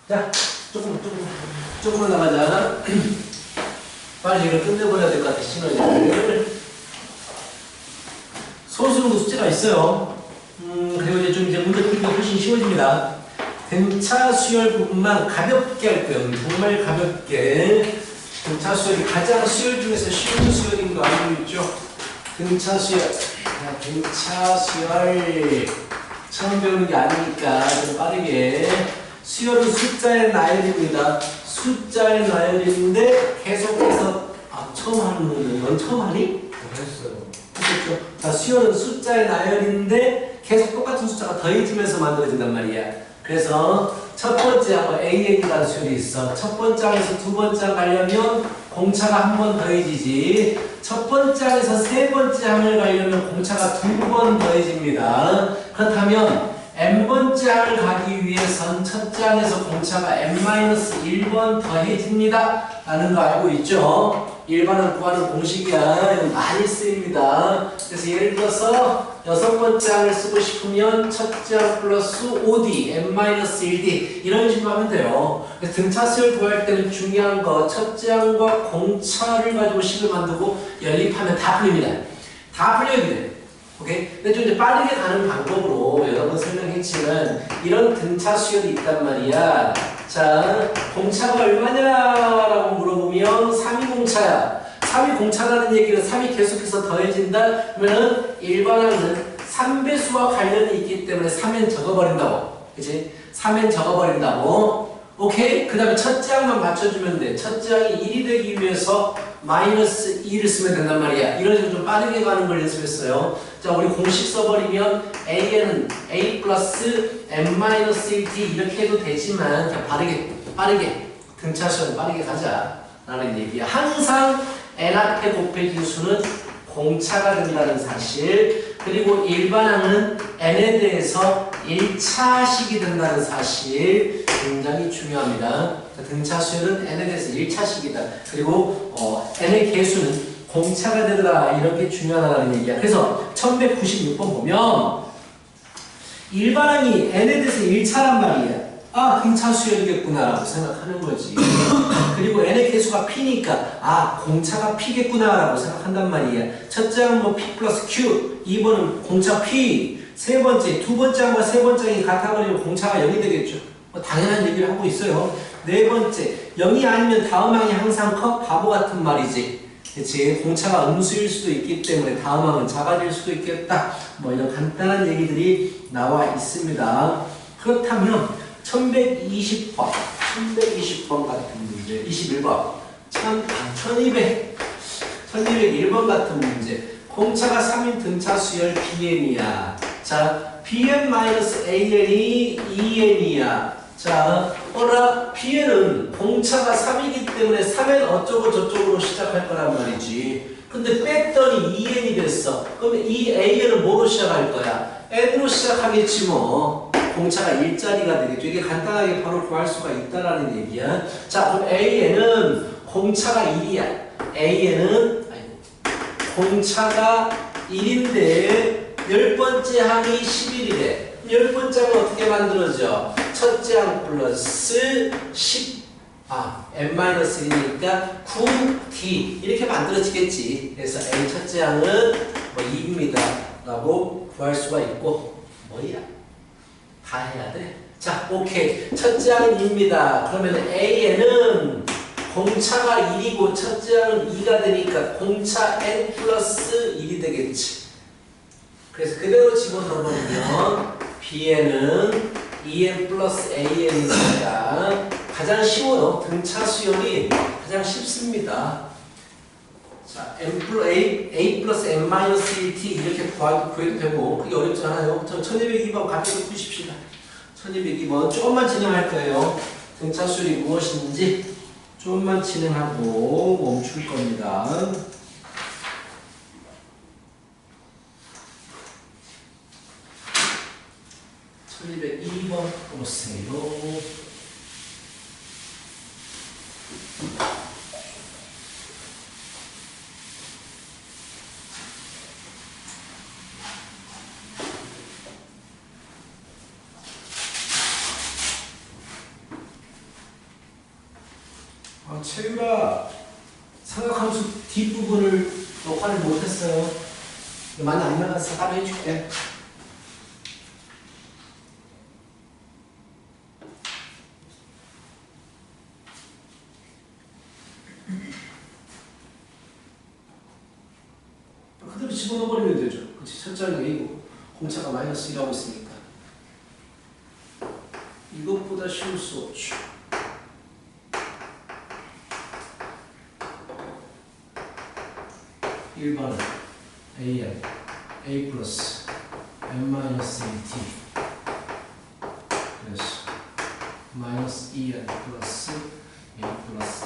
자, 조금만 나가자. 빨리 이걸 끝내버려야 될 것 같아, 시너지를. 소수로 숫자가 있어요. 그리고 이제 문제 풀기가 훨씬 쉬워집니다. 등차 수열 부분만 가볍게 할 거예요. 정말 가볍게. 등차 수열이 가장 수열 중에서 쉬운 수열인 거 알고 있죠? 등차 수열. 자, 등차 수열. 처음 배우는 게 아니니까 좀 빠르게. 수열은 숫자의 나열입니다. 숫자의 나열인데 계속해서 처음 하는 거는 넌 처음 하니? 했어요. 그렇죠? 자, 수열은 숫자의 나열인데 계속 똑같은 숫자가 더해지면서 만들어진단 말이야. 그래서 첫 번째 하고 AN이라는 수열이 있어. 첫 번째 항에서 두 번째 항 가려면 공차가 한 번 더해지지. 첫 번째 항에서 세 번째 항을 가려면 공차가 두 번 더해집니다. 그렇다면 n번째 항을 가기 위해선 첫째 항에서 공차가 n-1번 더해집니다. 라는 거 알고 있죠? 일반을 구하는 공식이야. 이거 많이 쓰입니다. 그래서 예를 들어서 여섯 번째 항을 쓰고 싶으면 첫째 항 플러스 5d, n-1d 이런 식으로 하면 돼요. 그래서 등차 수열 구할 때는 중요한 거 첫째 항과 공차를 가지고 식을 만들고 연립하면 다 풀립니다. 다 풀려야 돼. 오케이? 근데 좀 이제 빠르게 가는 방법으로 여러 번 설명했지만 이런 등차 수열이 있단 말이야. 자, 공차가 얼마냐라고 물어보면 3이 공차야. 3이 공차라는 얘기는 3이 계속해서 더해진다? 그러면은 일반항은 3배수와 관련이 있기 때문에 3엔 적어버린다고. 그치? 3엔 적어버린다고. 오케이? 그 다음에 첫째 항만 맞춰주면 돼. 첫째 항이 1이 되기 위해서 마이너스 2를 쓰면 된단 말이야. 이런 식으로 좀 빠르게 가는 걸 연습했어요. 자, 우리 공식 써버리면 A는 A 플러스 n-1t 이렇게 해도 되지만 그냥 빠르게 등차수는 빠르게 가자 라는 얘기야. 항상 n 앞에 곱해진 수는 공차가 된다는 사실, 그리고 일반항은 n에 대해서 1차식이 된다는 사실 굉장히 중요합니다. 등차수열은 n에 대해서 1차식이다. 그리고 n의 개수는 공차가 되더라. 이런 게 중요하다는 얘기야. 그래서 1196번 보면 일반항이 n에 대해서 1차란 말이야. 아, 등차 수열이겠구나 라고 생각하는 거지. 그리고 n의 개수가 p니까 공차가 p겠구나 라고 생각한단 말이야. 첫째 항은 뭐 p 플러스 q, 2번은 공차 p, 세 번째, 두 번째 항과 세 번째 항이 같아버리면 공차가 0이 되겠죠. 뭐 당연한 얘기를 하고 있어요. 네 번째, 0이 아니면 다음 항이 항상 커? 바보 같은 말이지. 그치? 공차가 음수일 수도 있기 때문에 다음 항은 작아질 수도 있겠다. 뭐 이런 간단한 얘기들이 나와 있습니다. 그렇다면 1120번 같은 문제, 21번, 1201번 같은 문제. 공차가 3인 등차 수열 bn이야. 자, bn-an이 2n이야. 자, bn은 공차가 3이기 때문에 3n 어쩌고 저쩌고로 시작할 거란 말이지. 근데 뺐더니 2n이 됐어. 그러면 이 an은 뭐로 시작할 거야? n으로 시작하겠지 뭐. 공차가 일자리가 되겠죠. 이게 간단하게 바로 구할 수가 있다라는 얘기야. 자, 그럼 an은 공차가 1이야. an은 공차가 1인데 10번째 항이 11이래. 10번째 항은 어떻게 만들어져? 첫째 항 플러스 10, n-1이니까 9t 이렇게 만들어지겠지. 그래서 n 첫째 항은 뭐 2입니다 라고 구할 수가 있고, 뭐야? 다 해야 돼. 자, 오케이. 첫째 항은 2입니다. 그러면 an은 공차가 1이고 첫째 항은 2가 되니까 공차 n 플러스 1이 되겠지. 그래서 그대로 집어넣어보면 bn은 2n 플러스 an이니까 가장 쉬워요. 등차 수열이 가장 쉽습니다. 자, a 플러스 n-1t 이렇게 구해도 되고 그게 어렵지 않아요. 1202번 가볍게 푸십시다. 1202번 조금만 진행할 거예요. 등차 수열이 무엇인지 조금만 진행하고 멈출 겁니다. 1202번 보세요. 채율아, 삼각함수 뒷부분을 녹화를 못했어요. 많이 안 나가서 따로 해줄게. 그대로 집어넣어버리면 되죠. 그치? 첫 자리가 A고 공차가 마이너스 1하고 있으니까. 이것보다 쉬울 수 없죠. 1번은 AN, A 플러스 M-AT 그래서 마이너스 2N 플러스 A 플러스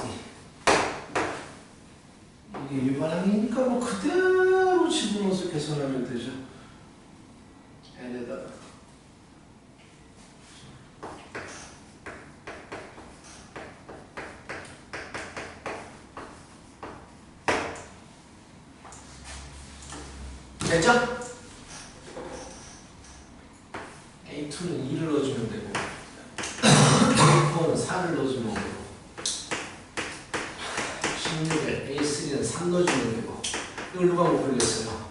2 이게 일반항이니까 뭐 그대로 집어넣어서 계산하면 되죠. N에다가 됐죠? A2는 2를 넣어주면 되고 A4는 4를 넣어주면 되고 16에 A3는 3 넣어주면 되고 이걸 누가 못 풀겠어요?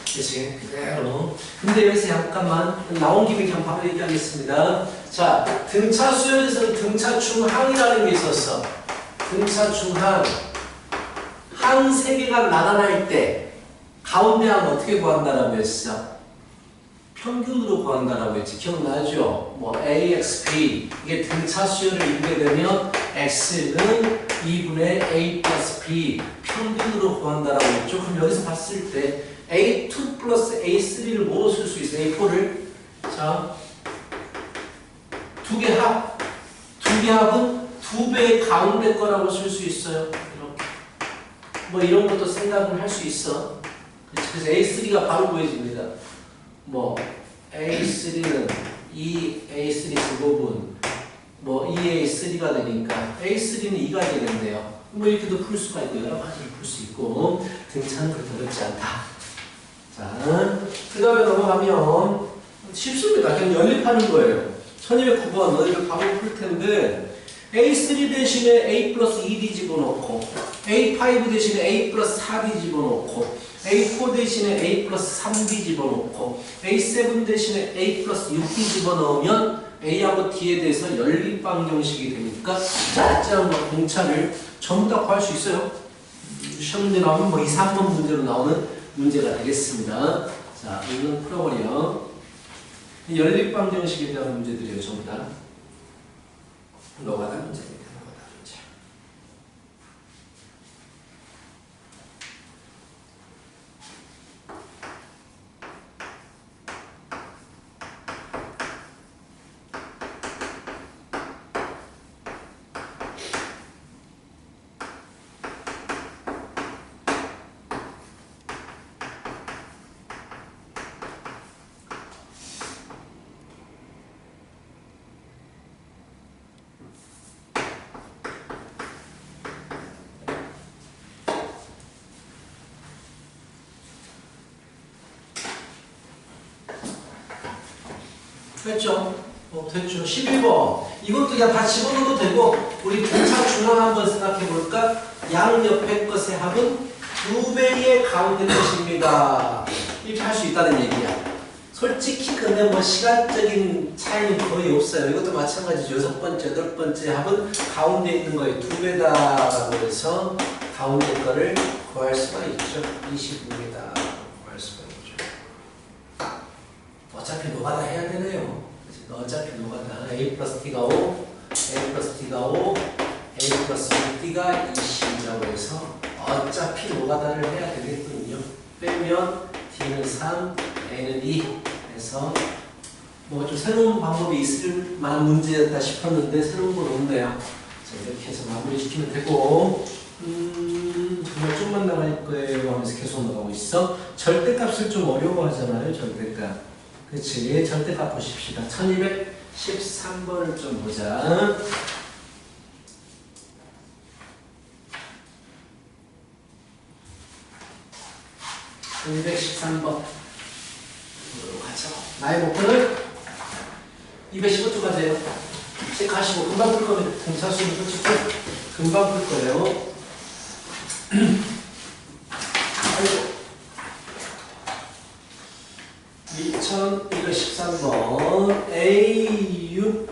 그치? 그대로. 근데 여기서 잠깐만 나온 김에 그냥 바로 얘기하겠습니다. 자, 등차 수열에서는 등차 중항이라는 게 있었어. 등차 중항 항 3개가 나타날 때 가운데 항 어떻게 구한다라고 했어? 평균으로 구한다라고 했지. 기억나죠? 뭐 AXB 이게 등차 수열을 이루게 되면 X는 2분의 A 플러스 B 평균으로 구한다라고 했죠. 그럼 여기서 봤을 때 A2 플러스 A3를 뭐로 쓸 수 있어? A4를 자, 두 개 합. 두 개 합은 두 배의 가운데 거라고 쓸 수 있어요. 이렇게. 뭐 이런 것도 생각을 할 수 있어. 그래서 A3가 바로 보여집니다. 뭐 A3는 2A3 제곱은 뭐 2A3가 되니까 A3는 2가 되는데요. 뭐 이렇게도 풀 수가 있고 여러 가지를 풀 수 있고 등차는 그렇게 어렵지 않다. 자, 그 다음에 넘어가면 쉽습니다. 그냥 연립하는 거예요. 1209번 너희들 바로 풀 텐데 A3 대신에 A 플러스 2D 집어넣고 A5 대신에 A 플러스 4D 집어넣고 A4 대신에 A 플러스 3D 집어넣고 A7 대신에 A 플러스 6D 집어넣으면 A하고 D에 대해서 연립 방정식이 되니까 짜증한 공차를 전부 다 구할 수 있어요. 시험 문제 나오면 뭐 2, 3번 문제로 나오는 문제가 되겠습니다. 자, 이건 풀어버려. 연립 방정식에 대한 문제들이에요. 전부 다. 노가다 문제입니다. 노가다 문제. 됐죠? 됐죠. 11번. 이것도 그냥 다 집어넣어도 되고, 우리 등차 중항 한번 생각해 볼까? 양 옆에 것의 합은 2배의 가운데 것입니다. 이렇게 할 수 있다는 얘기야. 솔직히 근데 뭐 시간적인 차이는 거의 없어요. 이것도 마찬가지죠. 6번째, 8번째 합은 가운데 있는 거에 2배다라고 해서 가운데 거를 구할 수가 있죠. 25입니다. 구할 수가 있죠. 어차피 노가다 해야 되네요. 어차피 노가다. A 플러스 T가 5, A 플러스 T가 5, A 플러스 T가 20이라고 해서 어차피 노가다를 해야 되겠군요. 빼면 T는 3, A는 2 해서 뭐 좀 새로운 방법이 있을 만한 문제였다 싶었는데 새로운 건 없네요. 자, 이렇게 해서 마무리 시키면 되고 정말 좀만 나갈 거예요 하면서 계속 나가고 있어. 절대값을 좀 어려워하잖아요. 절대값. 그치? 절대값 보십시다. 1213번을 좀 보자. 1213번. 가죠. 나의 목표는 215초까지예요. 체크하시고 금방 풀 거면 등차수는 솔직히 금방 풀 거예요. 아이고. 2213번 A6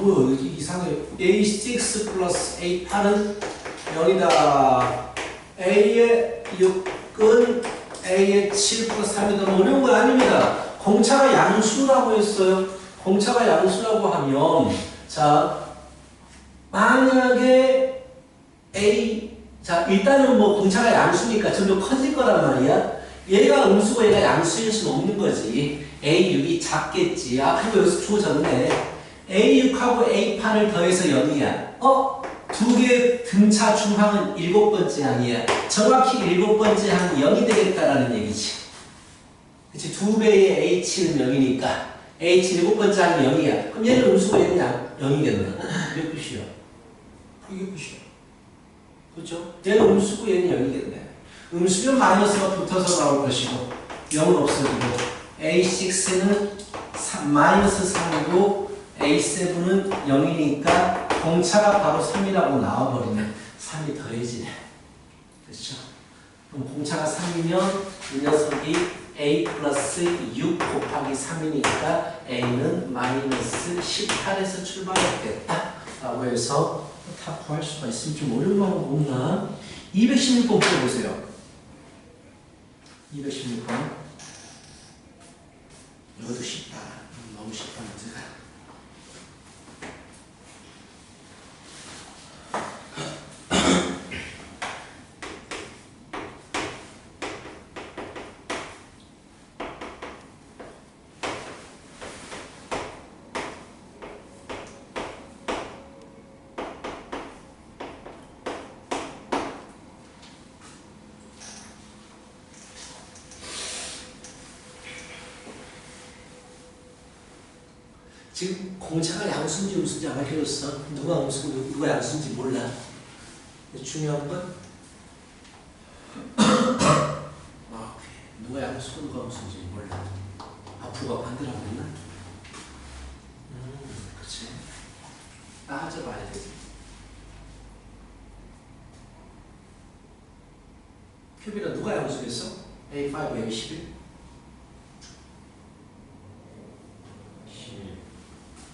뭐야 이게 이상해. A6 플러스 A8은 0이다. A의 6은 A의 7 플러스 3이다. 어려운 건 아닙니다. 공차가 양수라고 했어요. 공차가 양수라고 하면 자 만약에 자 일단은 뭐 공차가 양수니까 점점 커질 거란 말이야. 얘가 음수고 얘가 양수일 수는 없는 거지. A6이 작겠지. 그리고 여기서 주어졌네. A6하고 A8을 더해서 0이야. 두 개의 등차 중항은 7번째 항이야. 정확히 7번째 항이 0이 되겠다라는 얘기지. 그치? 2배의 H는 0이니까 H 7번째 항이 0이야. 그럼 얘는 음수고 얘는 0이겠네. 이게 끝이야. 이게 끝이야. 그렇죠? 얘는 음수고 얘는 0이겠네. 음수면 마이너스가 붙어서 나올 것이고 0은 없어지고 A6는 마이너스 3이고 A7은 0이니까 공차가 바로 3이라고 나와버리네. 3이 더해지네. 그렇죠? 그럼 공차가 3이면 이 녀석이 A 플러스 6 곱하기 3이니까 A는 마이너스 18에서 출발했겠다. 라고 해서 다 구할 수가 있으면 좀 어려운 방법 없나? 216번 풀어보세요. 216번. 이것도 쉽다. 너무 쉽다, 문제가. 지금 공차가 양수인지 음수인지 안 알려줬어. 누가 음수고 누가 양수인지 몰라. 중요한 건 누가 양수고 누가 음수인지 몰라. 부가 반대라고 했나? 그렇지. 따져봐야 되지. 큐비가 누가 양수겠어? A5, A11?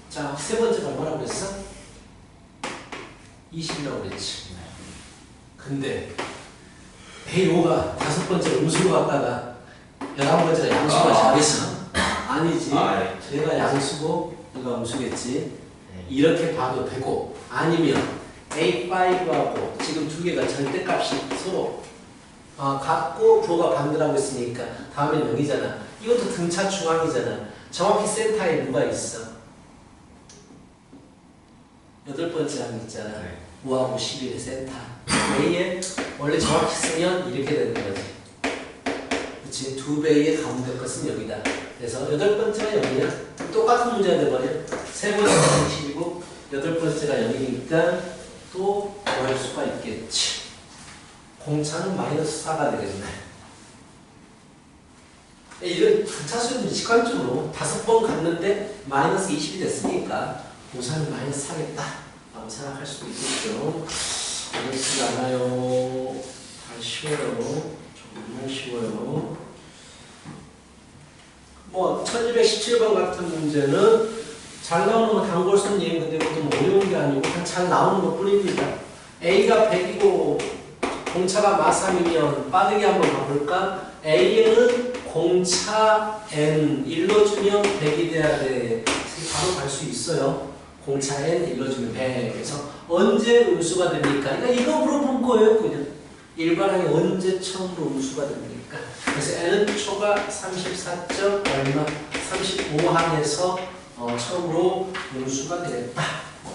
자, 세 번째가 뭐라고 그랬어? 20이라고 그랬지. 근데 A5가 다섯 번째 음수로 갔다가 11번째가 양수가 잘했어. 아니지. 얘가 양수고 얘가 음수겠지. 이렇게 봐도 되고 아니면 A5하고 지금 두 개가 절대값이 서로 같고 부호가 반대라고 했으니까 다음엔 0이잖아. 이것도 등차 중앙이잖아. 정확히 센터에 누가 있어? 8번째 항 있잖아. 5하고 11의 센터. A에 원래 정확히 쓰면 이렇게 되는 거지. 그치? 2배의 가운데 것은 여기다. 그래서 8번째가 0이야. 똑같은 문제가 돼버려. 세 번째가 20이고 8번째가 0이니까 또 구할 수가 있겠지. 공차는 마이너스 4가 되겠네. 이런 차수는 직관적으로 5번 갔는데 마이너스 20이 됐으니까 공차는 마이너스 4겠다 라고 생각할 수도 있겠죠. 어렵지 않아요. 다 쉬워요. 조금만 쉬워요. 뭐 1217번 같은 문제는 잘 나오는 거 단골손님, 근데 그것도 뭐 어려운 게 아니고 그냥 잘 나오는 것 뿐입니다. A가 100이고 공차가 마3이면 빠르게 한번 가볼까? A에는 공차 N 일러주면 100이 돼야 돼. 바로 갈 수 있어요. 공차 N 일러주면 100. 그래서 언제 음수가 됩니까? 그러니까 이거 물어본 거예요. 그냥 일반항이 언제 처음으로 음수가 됩니까? 그래서 N은 초가 34. 얼마? 35항에서 처음으로 음수가 되겠다.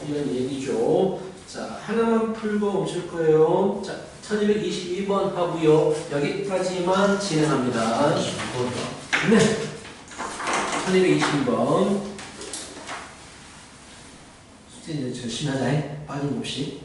이런 얘기죠. 자, 하나만 풀고 멈출 거예요. 자, 1222번 하고요. 여기까지만 진행합니다. 네. 1222번. 숙제 열심히 하자. 빠짐없이.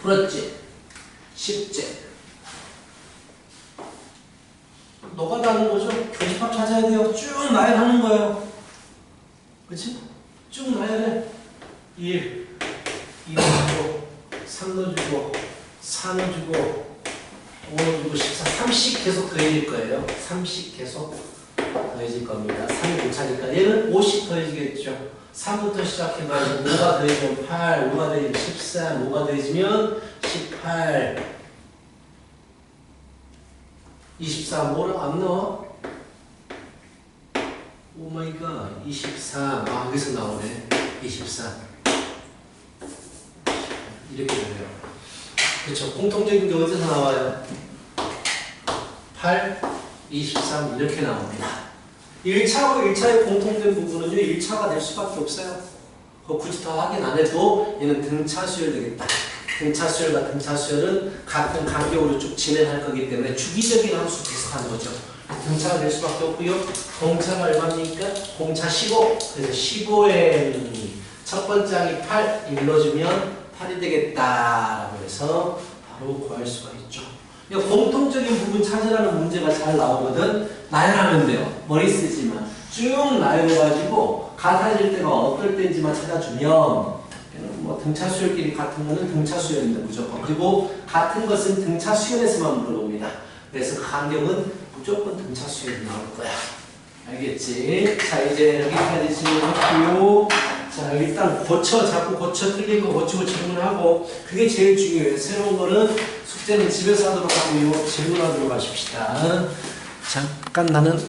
풀었지? 10제. 노가다는 거죠? 교집합 찾아야 돼요. 쭉 나열하는 거예요. 그치? 쭉 나열해. 1, 2 넣어주고, 3 넣어주고, 4 넣어주고, 5 넣어주고, 14, 30 계속 더해질 거예요. 30 계속 더해질 겁니다. 3이 못 차니까 얘는 50 더해지겠죠. 3부터 시작해가지고 5가 더해지면 8, 5가 더해지면 13, 5가 더해지면 18, 24, 뭐를 안 넣어? 오마이갓, 23, 아 여기서 나오네. 24 이렇게 되네요. 그렇죠. 공통적인 게 어디서 나와요? 8, 23 이렇게 나옵니다. 1차하고 1차의 공통된 부분은요 1차가 될 수밖에 없어요. 굳이 더 확인 안 해도 얘는 등차 수열 되겠다. 등차 수열과 등차 수열은 같은 간격으로 쭉 진행할 거기 때문에 주기적인 함수 비슷한 거죠. 등차가 될 수밖에 없고요. 공차가 얼마입니까? 공차 15. 그래서 15의 첫 번째 항이 8 일러주면 8이 되겠다라고 해서 바로 구할 수가 있죠. 공통적인 부분 찾으라는 문제가 잘 나오거든. 나열하면 돼요. 머리 쓰지만 쭉 나열해가지고 같아질 때가 어떨 때인지만 찾아주면 뭐 등차 수열끼리 같은 거는 등차 수열입니다. 무조건. 그리고 같은 것은 등차 수열에서만 물어봅니다. 그래서 그 간격은 무조건 등차 수열이 나올 거야. 알겠지? 자 이제 여기까지 질문했고요. 자 일단 자꾸 고쳐 틀린 거 고치고 질문하고 그게 제일 중요해요. 새로운 거는 숙제는 집에서 하도록 하고요. 질문하도록 하십시다. 잠깐 나는